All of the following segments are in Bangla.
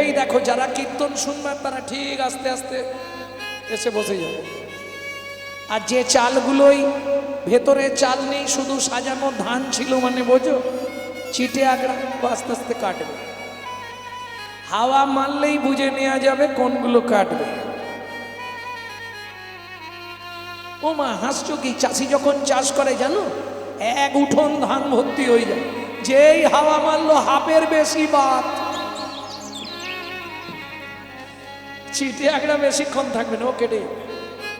এই দেখো যারা কীর্তন শুনবার তারা ঠিক আস্তে আস্তে এসে বসে যাবে। আর যে চালগুলোই ভেতরে চাল নেই, শুধু সাজানো ধান ছিল, মানে বোঝো চিটে আগড়া, আস্তে আস্তে কাটবে। হাওয়া মারলেই বুঝে নেওয়া যাবে কোনগুলো কাটবে। ও মা, হাসছো কি? চাষি যখন চাষ করে জানো, এক উঠোন ধান ভর্তি হয়ে যায়, যেই হাওয়া মারলো হাফের বেশি বাদ, চিটে আগড়া বেশিক্ষণ থাকবে না, ও কেটে।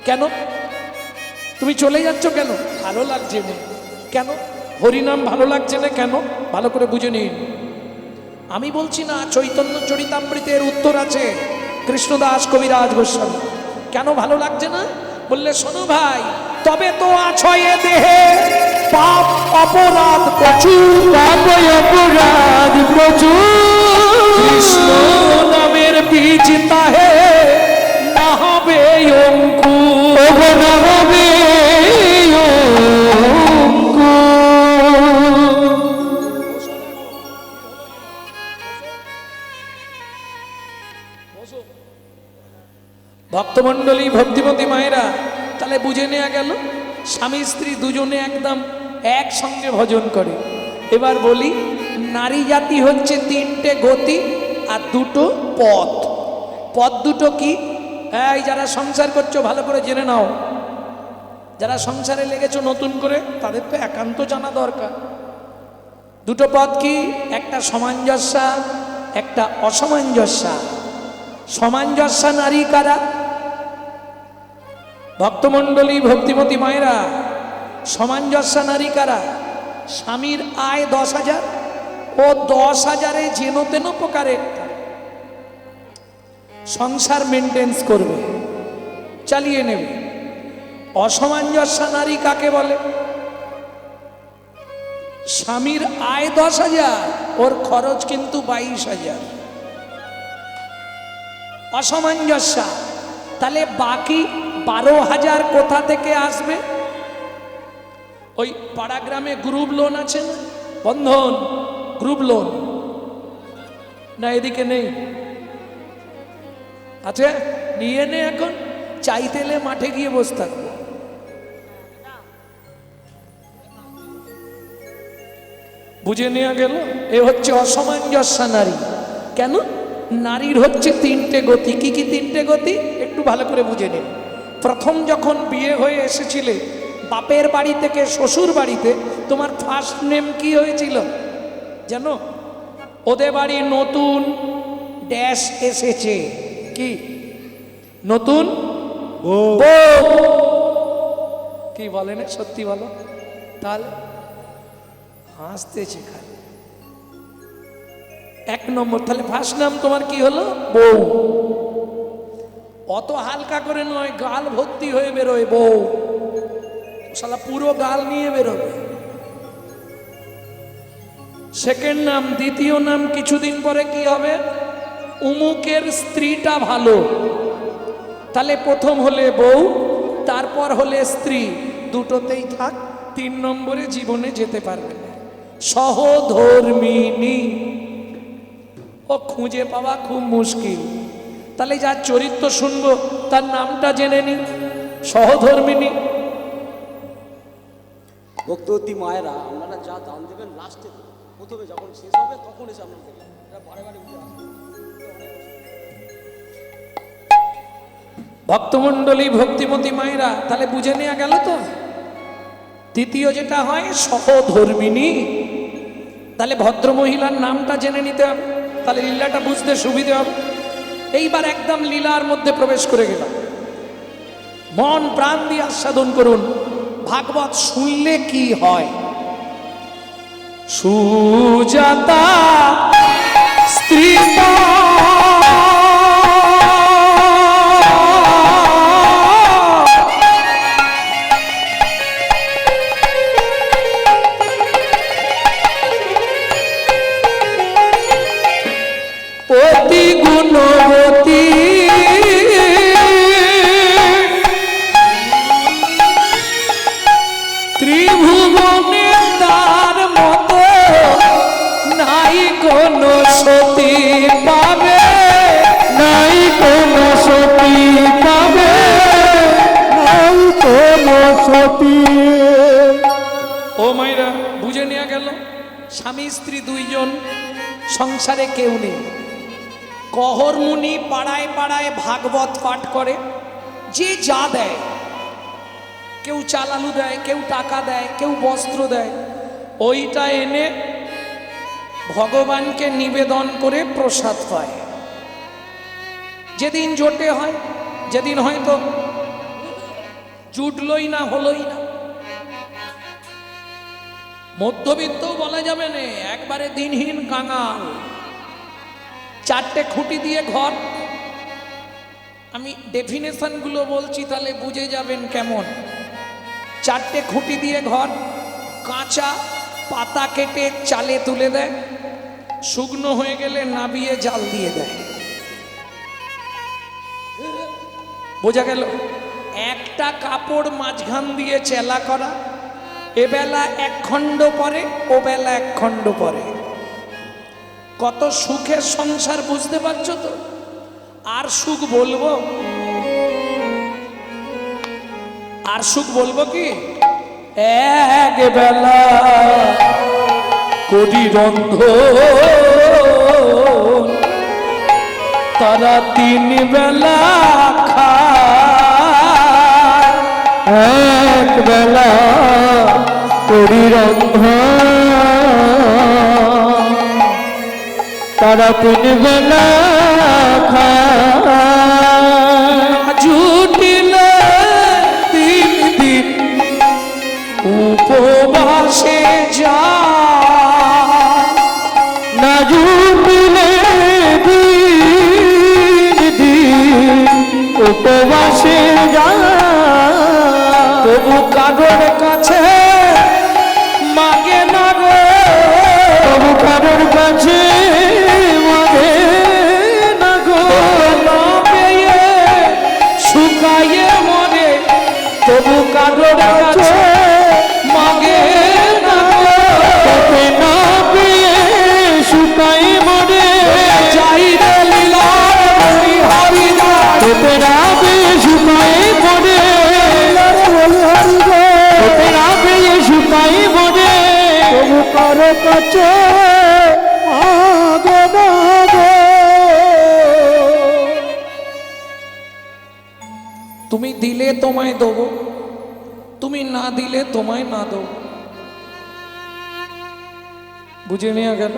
কেন তুমি চলে যাচ্ছ? কেন? ভালো লাগছে না। কেন হরিনাম ভালো লাগছে না? কেন? ভালো করে বুঝে নিন। আমি বলছি না, চৈতন্য চরিতামৃতের উত্তর আছে কৃষ্ণদাস কবিরাজ গোস্বামী। কেন ভালো লাগছে না? বললে শোনো ভাই, তবে তো আছো এ দেহে পাপ অপরাধ প্রচুর, পাপ অপরাধ প্রচুর, কৃষ্ণ নামের বীজ তাহে না হবে অঙ্কুর, না হবে ভক্তমণ্ডলী, ভক্তিমতী মায়েরা। তাহলে বুঝে নেওয়া গেল স্বামী স্ত্রী দুজনে একদম একসঙ্গে ভজন করে। এবার বলি, নারী জাতি হচ্ছে তিনটে গতি আর দুটো পথ। পথ দুটো কি? এই যারা সংসার করছো ভালো করে জেনে নাও, যারা সংসারে লেগেছো নতুন করে, তাদের তো একান্ত জানা দরকার। দুটো পথ কি? একটা সামঞ্জস্যা, একটা অসামঞ্জস্যা। সামঞ্জস্যা নারী কারা? ভক্তমণ্ডলী, ভক্তিমতী মায়েরা, সামঞ্জস্যা নারী কারা? স্বামীর আয় 10,000, ও 10,000-এ যেন তেন প্রকারে সংসার মেনটেন্স করবে, চালিয়ে নেবে। অসামঞ্জস্যা নারী কাকে বলে? স্বামীর আয় 10,000, ওর খরচ কিন্তু 22,000। অসামঞ্জস্যা। তাহলে বাকি 12,000 কোথা থেকে আসবে? ওই পাড়া গ্রামে গ্রুপ লোন আছে না, বন্ধন গ্রুপ লোন, না এদিকে নেই? আচ্ছা, নিয়ে নে, এখন চাইতেলে মাঠে গিয়ে বসে থাকবো। বুঝে নেওয়া গেল? এ হচ্ছে অসামঞ্জস্যা নারী। কেন? নারীর হচ্ছে তিনটে গতি। কি কি তিনটে গতি? একটু ভালো করে বুঝে নিন। প্রথম যখন বিয়ে হয়ে এসেছিলে বাপের বাড়ি থেকে শ্বশুর বাড়িতে, তোমার ফার্স্ট নেম কি হয়েছিল জানো? ওদের বাড়ি নতুন ড্যাশ এসেছে। কি? নতুন বউ। কি বলেন? সত্যি বলো। তাহলে হাসতেছে খালি। এক নম্বর। তাহলে ফার্স্ট নাম তোমার কি হলো? বউ। অত হালকা করে নয়, গাল ভর্তি হয়ে বেরোয় বউ, শালা পুরো গাল নিয়ে বেরোবে। সেকেন্ড নাম, দ্বিতীয় নাম কিছুদিন পরে কি হবে? উমুকের স্ত্রীটা ভালো। তাহলে প্রথম হলে বউ, তারপর হলে স্ত্রী, দুটোতেই থাক, 3 নম্বরে জীবনে যেতে পারবে না। সহধর্মিণী, ও খুঁজে পাওয়া খুব মুশকিল। তাহলে যার চরিত্র শুনবো তার নামটা জেনে নি, সহধর্মিণী। ভক্তবতী মায়েরা, আপনারা যা দান দেবেন লাস্টে, প্রথমে যখন শেষ হবে তখন এসে আপনারা দেবেন। এটা বারে বারে উঠে আসবে। ভক্তমণ্ডলী, ভক্তিমতী মায়েরা, তাহলে বুঝে নেওয়া গেল তো। তৃতীয় যেটা হয় সহধর্মিণী। তাহলে ভদ্র মহিলার নামটা জেনে নিতে হবে, তাহলে লীলাটা বুঝতে সুবিধে হবে। এইবার একদম লীলার মধ্যে প্রবেশ করে গেলাম। মন প্রাণ দিয়ে আস্বাদন করুন। ভাগবত শুনলে কি হয়? সুজাতা স্ত্রী অতি গুণবতী, ত্রিভুবনে তার মতো নাই কোন সতী পাবে। সতী। ও মায়েরা, বুঝে নেওয়া গেল স্বামী স্ত্রী দুইজন, সংসারে কেউ নেই। কহর মুনি পাড়ায় পাড়ায় ভাগবত পাঠ করে, যে যা দেয়, কেউ চাল আলু দেয়, কেউ টাকা দেয়, কেউ বস্ত্র দেয়, ওইটা এনে ভগবানকে নিবেদন করে প্রসাদ পায়। যেদিন জোটে হয়, যেদিন হয়তো জুটলই না, হলোই না, মধ্যবিত্তও বলা যাবে না, একবারে দিনহীন কাঙাল, চারটে খুঁটি দিয়ে ঘর। আমি ডেফিনেশন গুলো বলছি, তাহলে বুঝে যাবেন কেমন। চারটে খুঁটি দিয়ে ঘর, কাঁচা পাতা কেটে চালে তুলে দেয়, শুকনো হয়ে গেলে নাবিয়ে জাল দিয়ে দেয়। বোঝা গেল? একটা কাপড় মাঝখান দিয়ে চেলা করা, এবেলা এক খণ্ড পরে, ও বেলা এক খণ্ড পরে। কত সুখের সংসার, বুঝতে পারছো তো? আর সুখ বলবো? আর সুখ বলবো কি? এক বেলা করি রন্ধন, তারা তিন বেলা খায়। এক বেলা করি রন্ধন, তারা তিন বেলা খায়। জুটিলে তিন দিন উপবাসে যায়, না জুটিলে দিন দিন উপবাসে যায়। তবু কারোর কাছে মাগে না গো, তবু কারোর কাছে মাগে না গো। না পেয়ে শুকাইয়ে মরে, তবু কারোর কাছে মাগে না গো। তোকে না পেয়ে শুকাই মরে যাই রে লীলার বলি হরি যায়, তোকে না পেয়ে শুকাই মরে, তোকে না পেয়ে শুকাই মরে। তবু কারো কাছে মাগে না গো। তুমি দিলে তোমায় দেবো, তুমি না দিলে তোমায় না দেবো। বুঝে নেওয়া গেল?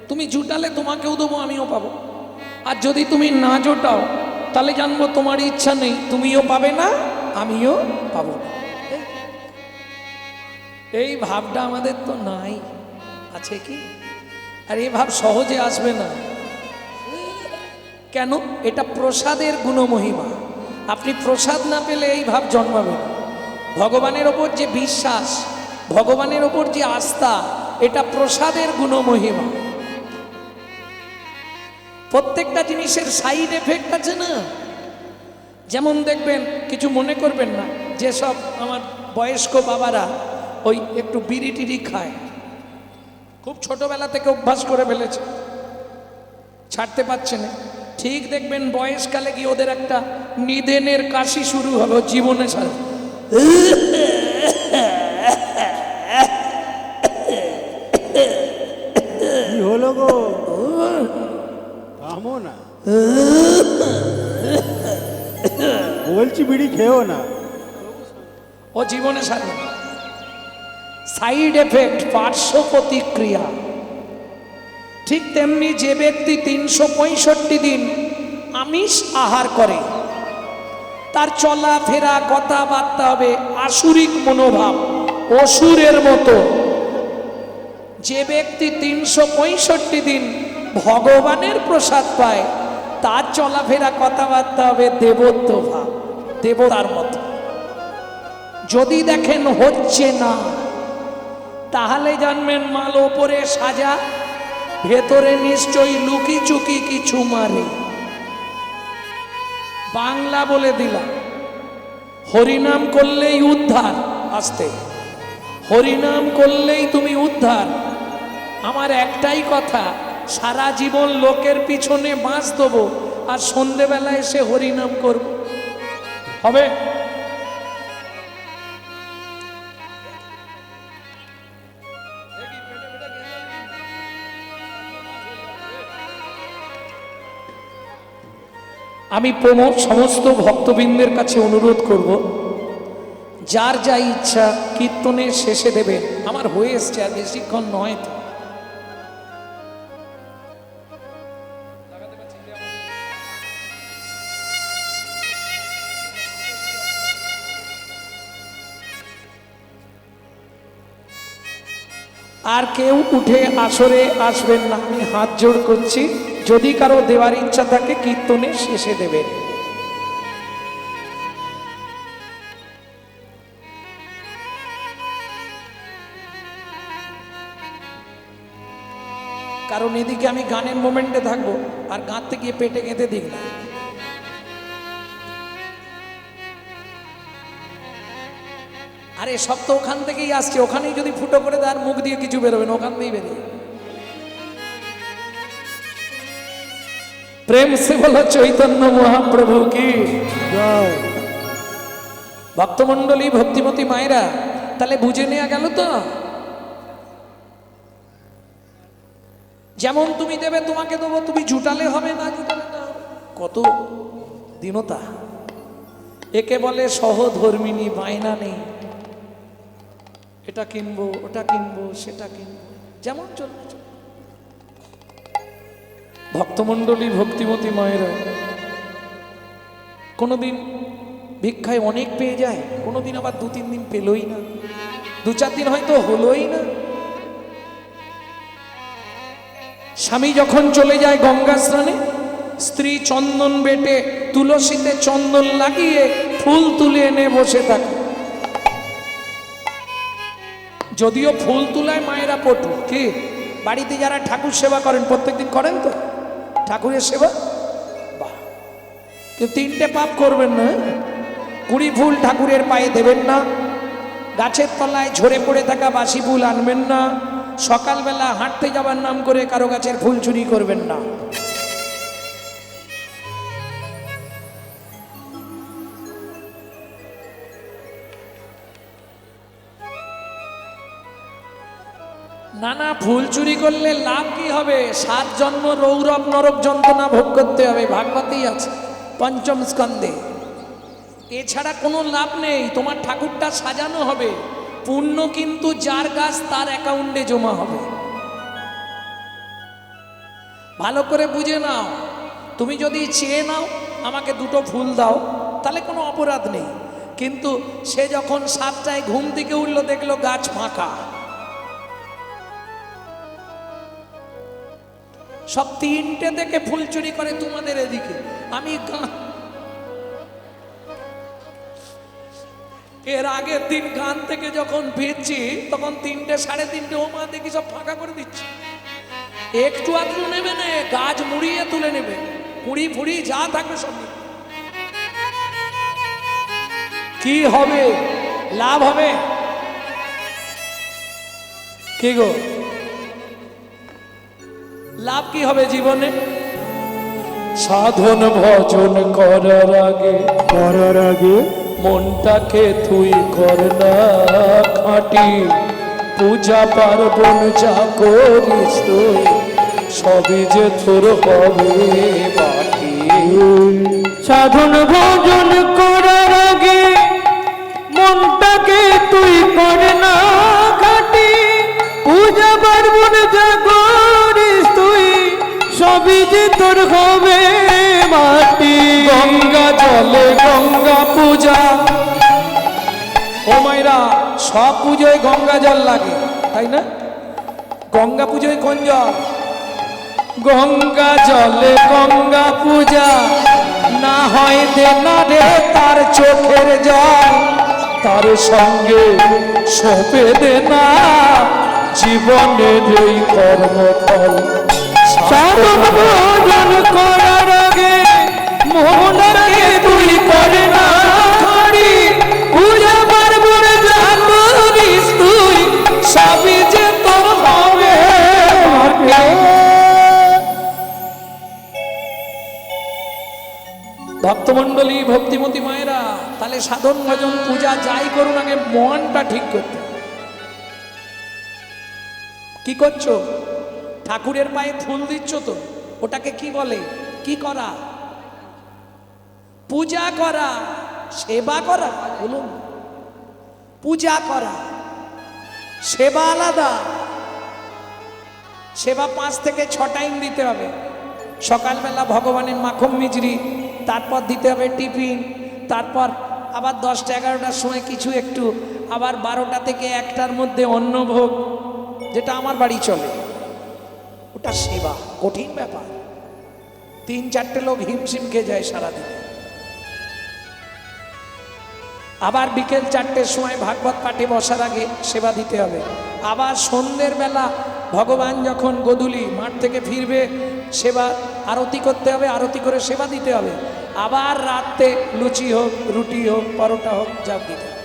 তুমি জুটালে তোমাকেও দেবো, আমিও পাবো। আর যদি তুমি না জোটাও, তাহলে জানবো তোমার ইচ্ছা নেই, তুমিও পাবে না, আমিও পাবো না। এই ভাবটা আমাদের তো নাই, আছে কি? আর এই ভাব সহজে আসবে না। কেন? এটা প্রসাদের গুণমহিমা। আপনি প্রসাদ না পেলে এই ভাব জন্মাবে না। ভগবানের ওপর যে বিশ্বাস, ভগবানের ওপর যে আস্থা, এটা প্রসাদের গুণমহিমা। প্রত্যেকটা জিনিসের সাইড এফেক্ট আছে না। যেমন দেখবেন, কিছু মনে করবেন না, যেসব আমার বয়স্ক বাবারা ওই একটু বিড়ি টিড়ি খায়, খুব ছোটবেলা থেকে অভ্যাস করে ফেলেছে, ছাড়তে পারছে না। ঠিক দেখবেন বয়সকালে গিয়ে ওদের একটা নিদেনের কাশি শুরু হবে, জীবনে সারা। কি হলো গো? থামো না, বলছি বিড়ি খেও না। ও জীবনে সারা। সাইড এফেক্ট, পার্শ্ব প্রতিক্রিয়া। ঠিক তেমনি যে ব্যক্তি 365 দিন আমিষ আহার করে, তার চলাফেরা কথাবার্তা হবে আসুরিক মনোভাব, অসুরের মতো। যে ব্যক্তি 365 দিন ভগবানের প্রসাদ পায়, তার চলাফেরা কথাবার্তা হবে দেবত্ব ভাব, দেবতার মতো। যদি দেখেন হচ্ছে না, তাহলে জানবেন মাল ওপরে সাজা, ভেতরে নিশ্চয়ই লুকি চুকি কিছু মারে। বাংলা বলে দিলাম, হরিনাম করলেই উদ্ধার। আসতে, হরিনাম করলেই তুমি উদ্ধার। আমার একটাই কথা, সারা জীবন লোকের পিছনে বাঁশ দেবো আর সন্ধেবেলা এসে হরিনাম করব, হবে? আমি সমস্ত ভক্তবৃন্দের কাছে অনুরোধ করব, যার যা ইচ্ছা কীর্তনের শেষে দেবেন। আমার হয়ে এসছে, আর বেশিক্ষণ নয় তো। আর কেউ উঠে আসরে আসবেন না, আমি হাত জোড় করছি। যদি কারো দেওয়ার ইচ্ছা থাকে কীর্তনের শেষে দেবেন। কারণ এদিকে আমি গানের মোমেন্টে থাকবো, আর গাঁতে গিয়ে পেটে গেঁথে দিক না। আরে সব তো ওখান থেকেই আসছে, ওখানেই যদি ফুটো করে দেয় আর মুখ দিয়ে কিছু বেরোবে না, ওখান থেকেই বেরিয়ে। প্রেম সে বলো চৈতন্য মহাপ্রভু কি জয়। ভক্তমণ্ডলী, ভক্তিমতী মায়েরা, তাহলে বুঝে নেওয়া গেল তো। যেমন তুমি দেবে তোমাকে দেবো, তুমি জুটালে হবে, না জুটালে না। কত দীনতা! একে বলে সহধর্মিনী, বায়না নেই, এটা কিনবো, ওটা কিনবো, সেটা কিনবো, যেমন চলবে। ভক্তমণ্ডলী, ভক্তিমতী মায়েরা, কোনোদিন ভিক্ষায় অনেক পেয়ে যায়, কোনোদিন আবার 2-3 দিন পেলই না, 2-4 দিন হয়তো হলোই না। স্বামী যখন চলে যায় গঙ্গা স্নানে, স্ত্রী চন্দন বেটে তুলসীতে চন্দন লাগিয়ে ফুল তুলে এনে বসে থাকে। যদিও ফুল তুলায় মায়েরা পটু, কি বাড়িতে যারা ঠাকুর সেবা করেন প্রত্যেকদিন করেন তো ঠাকুরের সেবা, বাহ, কিন্তু 3টে পাপ করবেন না। 20 ফুল ঠাকুরের পায়ে দেবেন না, গাছের তলায় ঝরে পড়ে থাকা বাসি ফুল আনবেন না, সকালবেলা হাঁটতে যাবার নাম করে কারো গাছের ফুল চুরি করবেন না। নানা ফুল চুরি করলে লাভ কি হবে? 7 জন্ম রৌরব নরক যন্ত্রণা ভোগ করতে হবে, ভাগবতেই আছে 5ম স্কন্ধে। এছাড়া কোনো লাভ নেই। তোমার ঠাকুরটা সাজানো হবে, পুণ্য কিন্তু যার গাছ তার অ্যাকাউন্টে জমা হবে। ভালো করে বুঝে নাও। তুমি যদি চেয়ে নাও আমাকে 2টো ফুল দাও, তাহলে কোনো অপরাধ নেই। কিন্তু সে যখন 7টায় ঘুম থেকে উঠলো, দেখলো গাছ ফাঁকা, সব 3টে থেকে ফুল চুরি করে তোমাদের এদিকে। আমি এর আগের দিন গান থেকে যখন ফিরছি, তখন 3টে 3:30 ও মা দেখি সব ফাঁকা করে দিচ্ছে। একটু আধটু নেবে না, গাছ মুড়িয়ে তুলে নেবে, কুড়ি ফুড়ি যা থাকবে সব। কি হবে? লাভ হবে কি গো? লাভ কি হবে জীবনে? সাধন ভজন করার আগে মনটাকে তুই কর না খাঁটি, পূজা পার্বণ যা করিস তুই সবই যে তোর হবে বাকি। সাধন ভজন করার আগে মনটাকে তুই কর না খাঁটি, পূজা পার্বণ যা করিস তুই সবই যে তোর হবে মাটি। গঙ্গা জলে গঙ্গা পূজা, ও মাইরা, সব পুজোয় গঙ্গা জল লাগে, তাই না? গঙ্গা পুজোয় কোন জল? গঙ্গা জলে গঙ্গা পূজা, না হয় দে না রে তার চোখের জল, তার সঙ্গে সপে দে না জীবনের এই কর্মফল। সাধন ভজন করার আগে মনটাকে তুই কর না খাঁটি, পূজা পার্বণ যা করিস তুই সবই যে তোর হবে মাটি। ভক্তমণ্ডলী, ভক্তিমতী মায়েরা, তাহলে সাধন ভজন পূজা যাই করুন, আগে মনটা ঠিক করতে। কি করছো? ঠাকুরের পায়ে ফুল দিচ্ছ তো, ওটাকে কি বলে? কি করা? পূজা করা, সেবা করা, বলুন। পূজা করা, সেবা আলাদা। সেবা 5 থেকে 6 টাইম দিতে হবে। সকালবেলা ভগবানের মাখন মিজরি, তারপর দিতে হবে টিফিন, তারপর আবার 10টা 11টার সময় কিছু একটু, আবার 12টা থেকে 1টার মধ্যে অন্নভোগ, যেটা আমার বাড়ি চলে। ওটা সেবা, কঠিন ব্যাপার। 3-4টে লোক হিমশিম খেয়ে যায় সারাদিন। আবার বিকেল 4টের সময় ভাগবত পাঠে বসার আগে সেবা দিতে হবে। আবার সন্ধ্যের বেলা ভগবান যখন গোধূলি মাঠ থেকে ফিরবে, সেবা আরতি করতে হবে, আরতি করে সেবা দিতে হবে। আবার রাতে লুচি হোক, রুটি হোক, পরোটা হোক, যা দিতে হবে।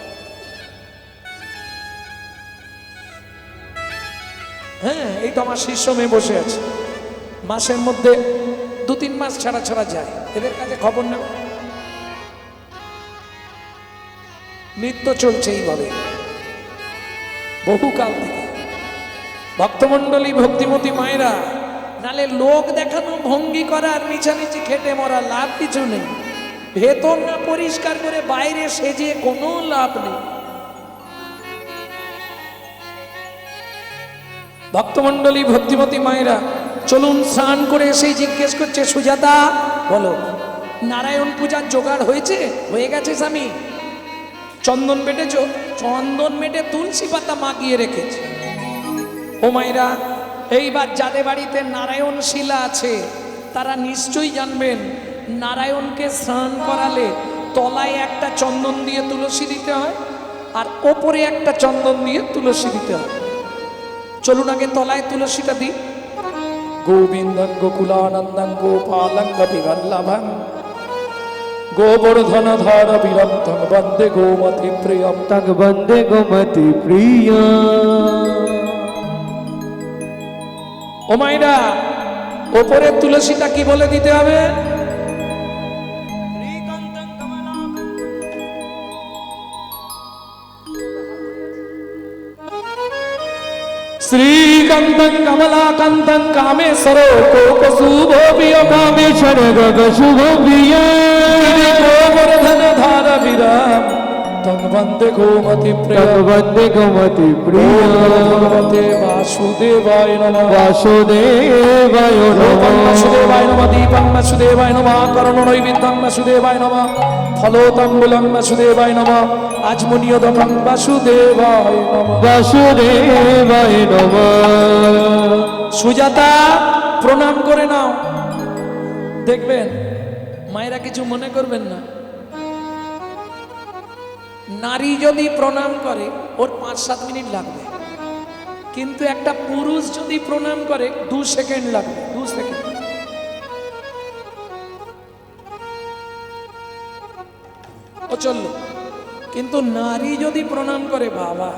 হ্যাঁ, এই তো আমার শিষ্য মেয়ে বসে আছে, মাসের মধ্যে 2-3 মাস ছাড়া ছাড়া যায়। এদের কাছে খবর নেব, নিত্য চলছে এইভাবে বহুকাল থেকে। ভক্তমণ্ডলী, ভক্তিমতী মায়েরা, নালে লোক দেখানো ভঙ্গি করার, নিচানিচি খেটে মরা, লাভ কিছু নেই। ভেতর না পরিষ্কার করে বাইরে সেজে কোনো লাভ নেই। ভক্তমণ্ডলী, ভক্তিমতী মায়েরা, চলুন। স্নান করে এসেই জিজ্ঞেস করছে, সুজাতা বলো, নারায়ণ পূজার জোগাড় হয়েছে? হয়ে গেছে স্বামী। চন্দন বেটেছ? চন্দন বেটে তুলসী পাতা মাখিয়ে রেখেছে। ও মায়েরা, এইবার যাদের বাড়িতে নারায়ণ শিলা আছে তারা নিশ্চয়ই জানবেন, নারায়ণকে স্নান করালে তলায় একটা চন্দন দিয়ে তুলসী দিতে হয়, আর ওপরে একটা চন্দন দিয়ে তুলসী দিতে হয়। চলুন আগে তলায় তুলসীটা দিই। গোবিন্দং গোকুলানন্দং গোপালং গোপীবল্লভং গোবর্ধন ধার বিরক্তং বন্দে গোমতি প্রিয়ম। তং বন্দে গোমতি প্রিয়। ও মাইরা, ওপরে তুলসীটা কি বলে দিতে হবে? শ্রীকান্তং কমলাকান্তং কামেশ্বর কোকশুভো বিয়োগ। কামেশ্বর গগ শুভ প্রিয়। গোবর্ধন ধার বিরাম তং বন্দে গোমতি তং প্রিয়ম। বন্দে গোমতি প্রিয়। ভগবতে বাসুদেবায় নমঃ। বাসুদেবায় রূপং নমঃ। বাসুদেবায় নমঃ, দীপং বাসুদেবায় নমঃ, করণনৈবেদ্যং বাসুদেবায় নমঃ, ফলোতাম্বুলং বাসুদেবায় নমঃ, আজমনীয়দকং বাসুদেবায় নমঃ। বাসুদেবায় নমঃ। সুজাতা, প্রণাম করে নাও। দেখবেন মায়েরা কিছু মনে করবেন না, নারী যদি প্রণাম করে ওর 5-7 মিনিট লাগবে, কিন্তু একটা পুরুষ যদি প্রণাম করে 2 সেকেন্ড লাগবে। 2 সেকেন্ড। ও চললো। কিন্তু নারী যদি প্রণাম করে, বাবা,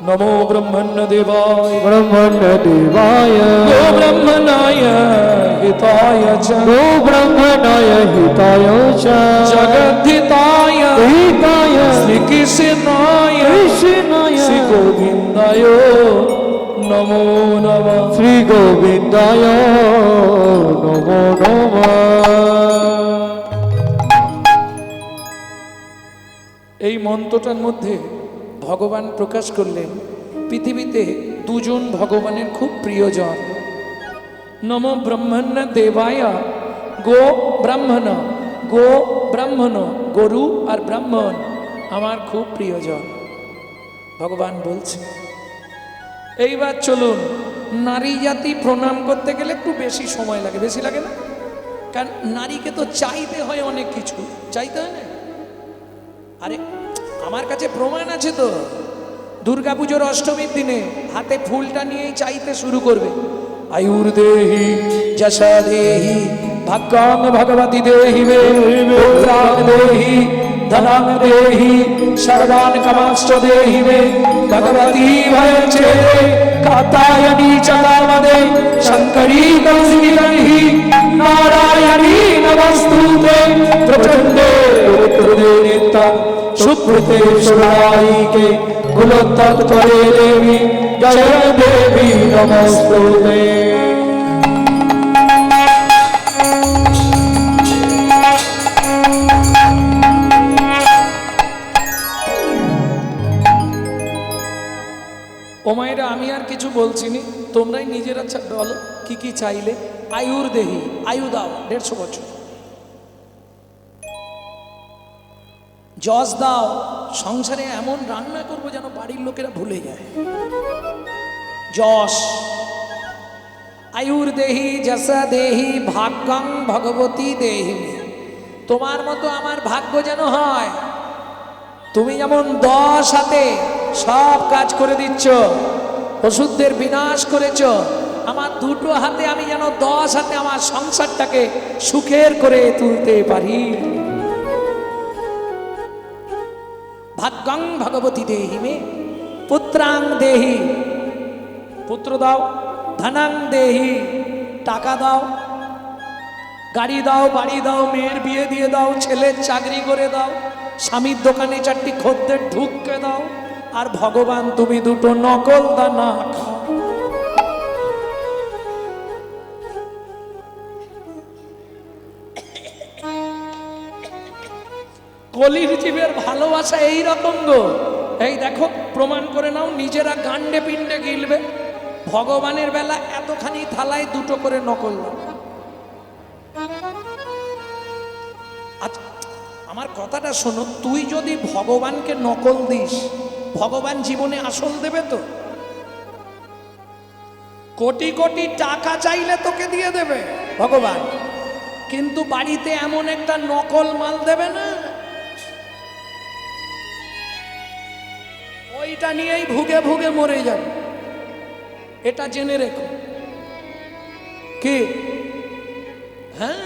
নমো ব্রহ্মণ্য দেবায় ব্রহ্মণ্য দেবায় গো ব্রহ্মণায় হিতায় চ গো ব্রহ্মণায় হিতায় চ জগদ্ধিতায় হিতায় শ্রীকৃষ্ণায় কৃষ্ণায় শ্রী গোবিন্দায় নমো নমঃ। শ্রী গোবিন্দায় নমো নমঃ। এই মন্ত্রটার মধ্যে ভগবান প্রকাশ করলেন পৃথিবীতে 2 জন ভগবানের খুব প্রিয়জন। নমো ব্রহ্মণ্য দেবায় গো ব্রাহ্মণ। গো ব্রাহ্মণ, গরু আর ব্রাহ্মণ আমার খুব প্রিয়জন, ভগবান বলছে। এইবার চলুন, নারী জাতি প্রণাম করতে গেলে একটু বেশি সময় লাগে। বেশি লাগে না? কারণ নারীকে তো চাইতে হয় অনেক কিছু, চাইতে হয় না? আরে আমার কাছে প্রমাণ আছে তো। দুর্গাপুজোর অষ্টমীর দিনে হাতে ফুলটা নিয়েই চাইতে শুরু করবে। আয়ুর দেহি যশা দেহি ভাগ্যাং ভগবতী দেহি মে পুত্রাং দেহি ধনাং দেহি সর্বান কামাশ্চ দেহি মে ভগবতী ভয়চে কাতায়নী চকামদে শঙ্করী কৌশিকী নারায়ণী নমস্তুতে প্রচণ্ডে প্রদে নিত্যং সুপ্রতে সুরাইকে কুলোত্তরে দেবী জয় দেবী নমস্তুতে। বলছিনি, তোমরাই নিজেরা বলো কি কি চাইলে। আয়ুর দেহি, আয়ু দাও 150 বছর। যশ দাও, সংসারে এমন রান্না করবো যেন বাড়ির লোকেরা ভুলে যায়। যশ। আয়ুর দেহি যশা দেহি ভাগ্যং ভগবতী দেহি। তোমার মতো আমার ভাগ্য যেন হয়, তুমি যেমন 10 হাতে সব কাজ করে দিচ্ছ, ওষুধদের বিনাশ করেছ, আমার 2টো হাতে আমি যেন 10 হাতে আমার সংসারটাকে সুখের করে তুলতে পারি। ভাগ্যং ভগবতী দেহি মে পুত্রাং দেহি, পুত্র দাও। ধনাং দেহি, টাকা দাও। গাড়ি দাও, বাড়ি দাও, মেয়ের বিয়ে দিয়ে দাও, ছেলের চাকরি করে দাও, স্বামীর দোকানে 4টি খদ্দের ঢুককে দাও। আর ভগবান তুমি 2টো নকল দানা খাও। কলির জীবের ভালোবাসা এই রকম গো। এই দেখো, প্রমাণ করে নাও, নিজেরা গান্ডে পিণ্ডে গিলবে, ভগবানের বেলা এতখানি থালায় 2টো করে নকল দাও। আচ্ছা, আমার কথাটা শোনো, তুই যদি ভগবানকে নকল দিস, ভগবান জীবনে আসল দেবে তো? কোটি কোটি টাকা চাইলে তোকে দিয়ে দেবে ভগবান, কিন্তু বাড়িতে এমন একটা নকল মাল দেবে না, ওইটা নিয়েই ভুগে ভুগে মরে যাবে। এটা জেনে রেখো। কি? হ্যাঁ,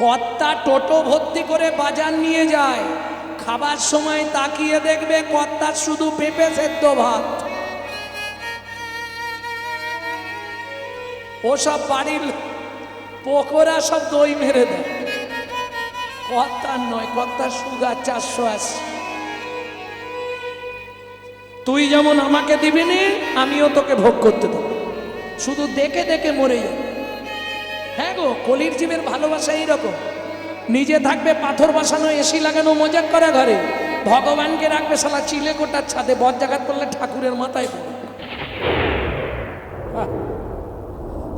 কর্তা টোটো ভর্তি করে বাজার নিয়ে যায়, খাবার সময় তাকিয়ে দেখবে কর্তার শুধু পেঁপে সেদ্ধ ভাত। ও সব বাড়ির পকোড়া সব দই মেরে দেয়, কর্তার নয়, কর্তার সুগার 480। তুই যেমন আমাকে দিবি নি, আমিও তোকে ভোগ করতে দেবো, শুধু দেখে দেখে মরে যাবে। হ্যাঁ গো, কলির জীবের ভালোবাসা এইরকম। নিজে থাকবে পাথর বসানো, এসি লাগানো, মজা করে ঘরে, ভগবানকে রাখবে শালা চিলে কোটার ছাদে, বজ্রাঘাত করলে ঠাকুরের মাথায় পড়ে।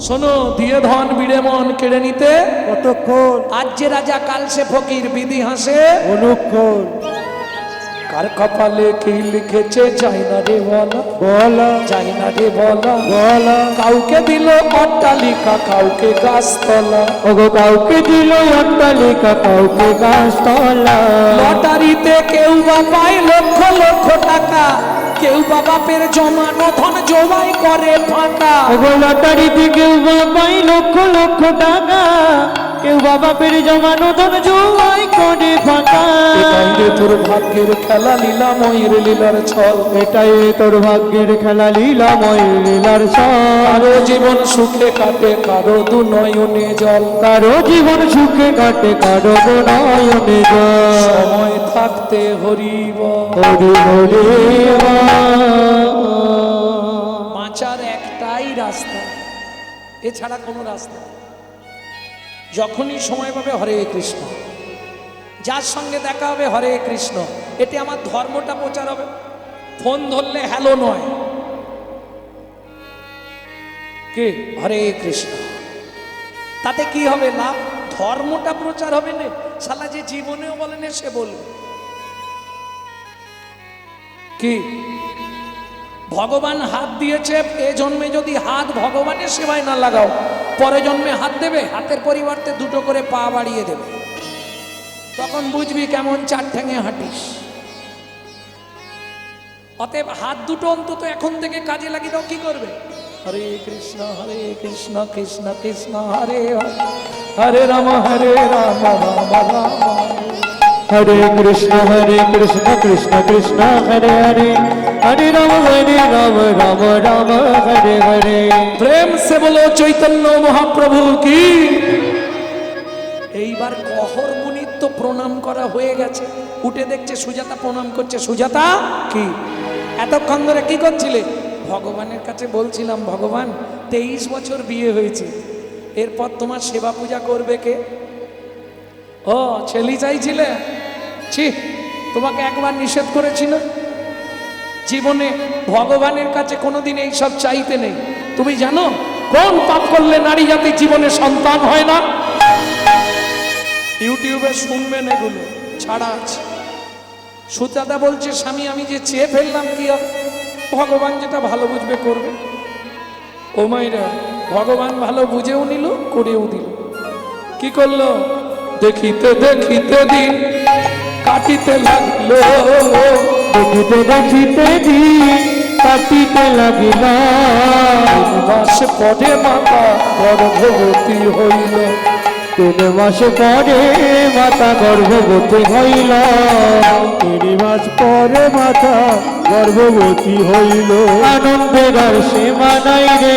শোনো, দিয়ে ধন বিড়ে মন কেড়ে নিতে কতক্ষণ, আজ যে রাজা কাল সে ফকির, বিধি হাসে অনুক্ষণ। কার কপালে কি লিখেছে যাই না রে বলা, বলা যাই না রে বলা, বলা। কাউকে দিল অট্টালিকা, কাউকে গাছতলা, ওগো কাউকে দিল অট্টালিকা, কাউকে গাছতলা। লটারিতে কেউ বা পায় লক্ষ লক্ষ টাকা, কেউ বা বাপের জমানো ধন জমাই করে ফাঁকা। ওগো লটারিতে কেউ বা পাই লক্ষ লক্ষ টাকা, কেউ বাবা পের জমানো ধন জমাই করে ফাঁকা। এটাই রে তোর ভাগ্যের খেলা, লীলাময়ের লীলার ছল। এটাই তোর ভাগ্যের খেলা, লীলাময় লীলার ছল। কারো জীবন সুখে কাটে, কারো দু নয়নে জল। কারো জীবন সুখে কাটে, কারো নয়নে জল। সময় থাকতে হরিব, হরি হরি বাঁচার একটাই রাস্তা, এছাড়া কোনো রাস্তা নেই। যখনই সময় পাবে হরে কৃষ্ণ, যার সঙ্গে দেখা হবে হরে কৃষ্ণ, এতে আমার ধর্মটা প্রচার হবে। ফোন ধরলে হ্যালো নয়, কি হরে কৃষ্ণ, তাতে কি হবে লাভ? ধর্মটা প্রচার হবে না, শালা যে জীবনেও বলে না সে বলবে। কি ভগবান হাত দিয়েছে, এ জন্মে যদি হাত ভগবানের সেবায় না লাগাও, পরে জন্মে হাত দেবে, হাতের পরিবর্তে 2টো করে পা বাড়িয়ে দেবে, তখন বুঝবি কেমন 4 ঠ্যাঙে হাঁটিস। অতএব হাত 2টো অন্তত এখন থেকে কাজে লাগিয়ে দাও। কি করবে? হরে কৃষ্ণ কৃষ্ণ কৃষ্ণ হরে হরে, হরে রাম রাম রাম হরে কৃষ্ণ কৃষ্ণ কৃষ্ণ হরে হরে, হরে রাম রাম রাম হরে হরে। প্রেম সে বলো চৈতন্য মহাপ্রভু কি। এইবার কহর মুনির তো প্রণাম করা হয়ে গেছে, উঠে দেখছে সুজাতা প্রণাম করছে। সুজাতা কি এতক্ষণ ধরে কি করছিলে? ভগবানের কাছে বলছিলাম, ভগবান 23 বছর বিয়ে হয়েছে, এরপর তোমার সেবা পূজা করবে কে? ও ছেলে চাইছিলে? ছি, তোমাকে একবার নিষেধ করেছি না? জীবনে ভগবানের কাছে কোনোদিন এইসব চাইতে নেই। তুমি জানো কোন পাপ করলে নারী জাতির জীবনে সন্তান হয় না? ইউটিউবে শুনবেন, এগুলো ছাড়া আছে। সুজাতা বলছে, স্বামী আমি যে চেয়ে ফেললাম কি হবে, ভগবান যেটা ভালো বুঝবে করবে। ও মাইরা, ভগবান ভালো বুঝেও নিল, করেও দিল। কি করলো? দেখিতে দেখিতে দিন কাটিতে লাগলো, দেখিতে দেখিতে দিন কাটিতে লাগিল। 3 মাস পরে মাতা গর্ভবতী হইল। 3 মাস পরে মাতা গর্ভবতী হইল। 3 মাস পরে মাতা গর্ভবতী হইল। আনন্দের আর সীমা নাই রে,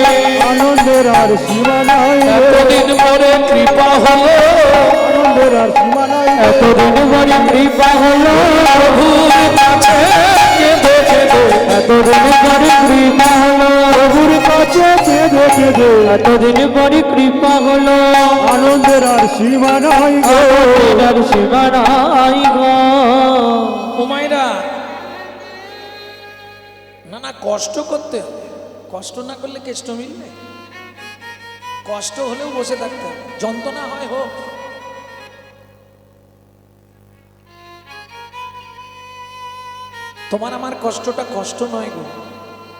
আনন্দের আর সীমা নাই রে। এতদিন পরে কৃপা হলো, আনন্দের আর সীমা নাই রে। এতদিন পরে কৃপা হলো প্রভুর কাছে কেঁদে কেঁদে। এতদিন পরে কৃপা হলো প্রভুর কাছে কেঁদে কেঁদে। এতদিন পরে কৃপা হলো। আনন্দের আর সীমা নাই গো। আনন্দের আর সীমা নাই গো। উমাইরা, না না, কষ্ট করতে হবে। কষ্ট না করলে কেষ্ট মিলবে? কষ্ট হলেও বসে থাকতে হবে, যন্ত্রণা হয় হোক। তোমার আমার কষ্টটা কষ্ট নয় গো,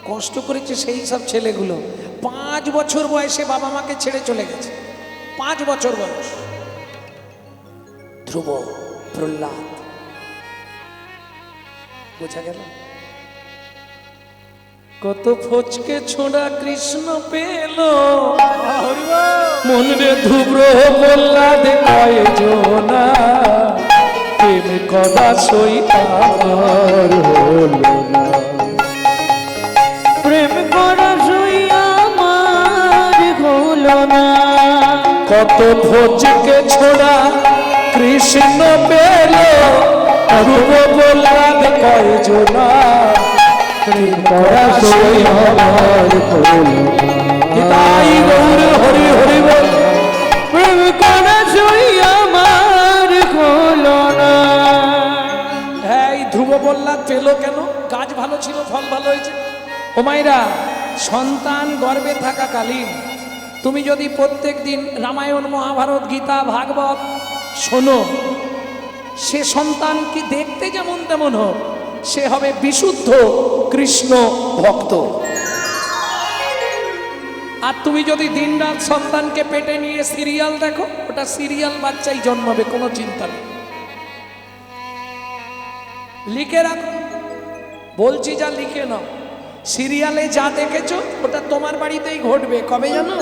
কষ্ট করেছে সেই সব ছেলেগুলো 5 বছর বয়সে বাবা মাকে ছেড়ে চলে গেছে। 5 বছর বয়স। ধ্রুব, প্রহ্লাদ, বোঝা গেল? কত ফচকে ছোড়া কৃষ্ণ পেল, মন রে ধ্রুব প্রহ্লাদ কয়জনা, প্রেম কদা সইতার হলো না। প্রেম করা সই আমার হলো না। কত ভোজকে ছোড়া কৃষ্ণ পেল, ধ্রুব প্রহ্লাদ কয়জনা, প্রেম করা সই আমার হলো না। নিতাই গৌর হরি হরি বল। প্রেম করা সই আমার হলো না। হ্যাঁ, এই ধ্রুব প্রহ্লাদ পেল কেন? গাছ ভালো ছিল, ফল ভালো হয়েছে। ও মাইরা, সন্তান গর্ভে থাকাকালীন তুমি যদি প্রত্যেক দিন রামায়ণ, মহাভারত, গীতা, ভাগবত শোনো, সে সন্তান কি দেখতে যেমন তেমন হোক, সে হবে বিশুদ্ধ কৃষ্ণ ভক্ত। আর তুমি যদি দিনরাত সন্তানকে পেটে নিয়ে সিরিয়াল দেখো, ওটা সিরিয়াল বাচ্চাই জন্মাবে, কোনো চিন্তা নেই। লিখে রাখো, বলছি যা লিখে নাও। সিরিয়ালে যা দেখেছো ওটা তোমার বাড়িতেই ঘটবে। কবে জানো?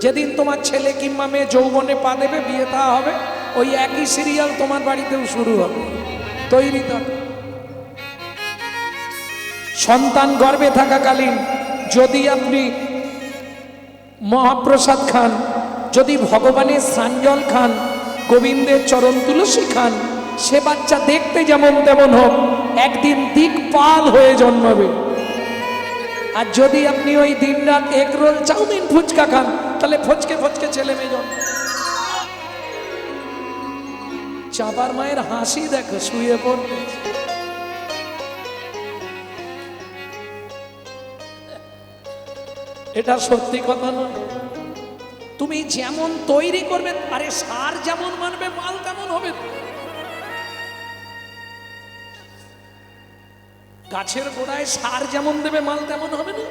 যেদিন তোমার ছেলে কিংবা মেয়ে যৌবনে পা দেবে, বিয়ে থা হবে, ওই একই সিরিয়াল তোমার বাড়িতেও শুরু হবে। তৈরি থাকো। সন্তান গর্ভে থাকাকালীন যদি আপনি মহাপ্রসাদ খান, যদি ভগবানের স্নানজল খান, গোবিন্দের চরণ তুলসী খান, সে বাচ্চা দেখতে যেমন তেমন হোক, একদিন দিকপাল হয়ে জন্মাবে। আর যদি আপনি ওই দিনরাত এগ রোল, চাউমিন, ফুচকা খান, তাহলে ফচকে ফচকে ছেলে মেয়ে জন্ম। চাপার মায়ের হাসি দেখো, শুয়ে পড়বে। এটা সত্যি কথা নয়। তুমি যেমন তৈরি করবে, আরে সার যেমন মানবে মাল তেমন হবে। গাছের গোড়ায় সার যেমন দেবে মাল তেমন হবে না?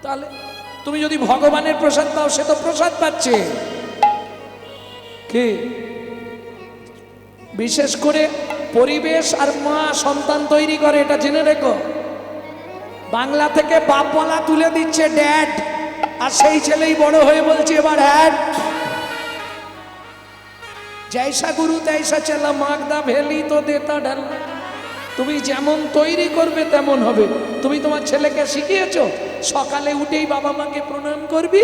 তাহলে তুমি যদি ভগবানের প্রসাদ দাও, সে তো প্রসাদ পাচ্ছে। কি বিশেষ করে পরিবেশ আর মা সন্তান তৈরি করে, এটা জেনে রেখো। বাংলা থেকে বাপ বলা তুলে দিচ্ছে ড্যাড, আর সেই ছেলেই বড় হয়ে বলছে এবার হ্যাড। জৈসা গুরু তৈসা চেলা, মাগদা ভেলি তো দেতা ডাল। তুমি যেমন তৈরি করবে তেমন হবে। তুমি তোমার ছেলেকে শিখিয়েছো সকালে উঠেই বাবা মাকে প্রণাম করবি,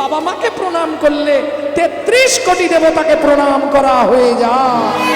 বাবা মাকে প্রণাম করলে 33 কোটি দেবতাকে প্রণাম করা হয়ে যায়।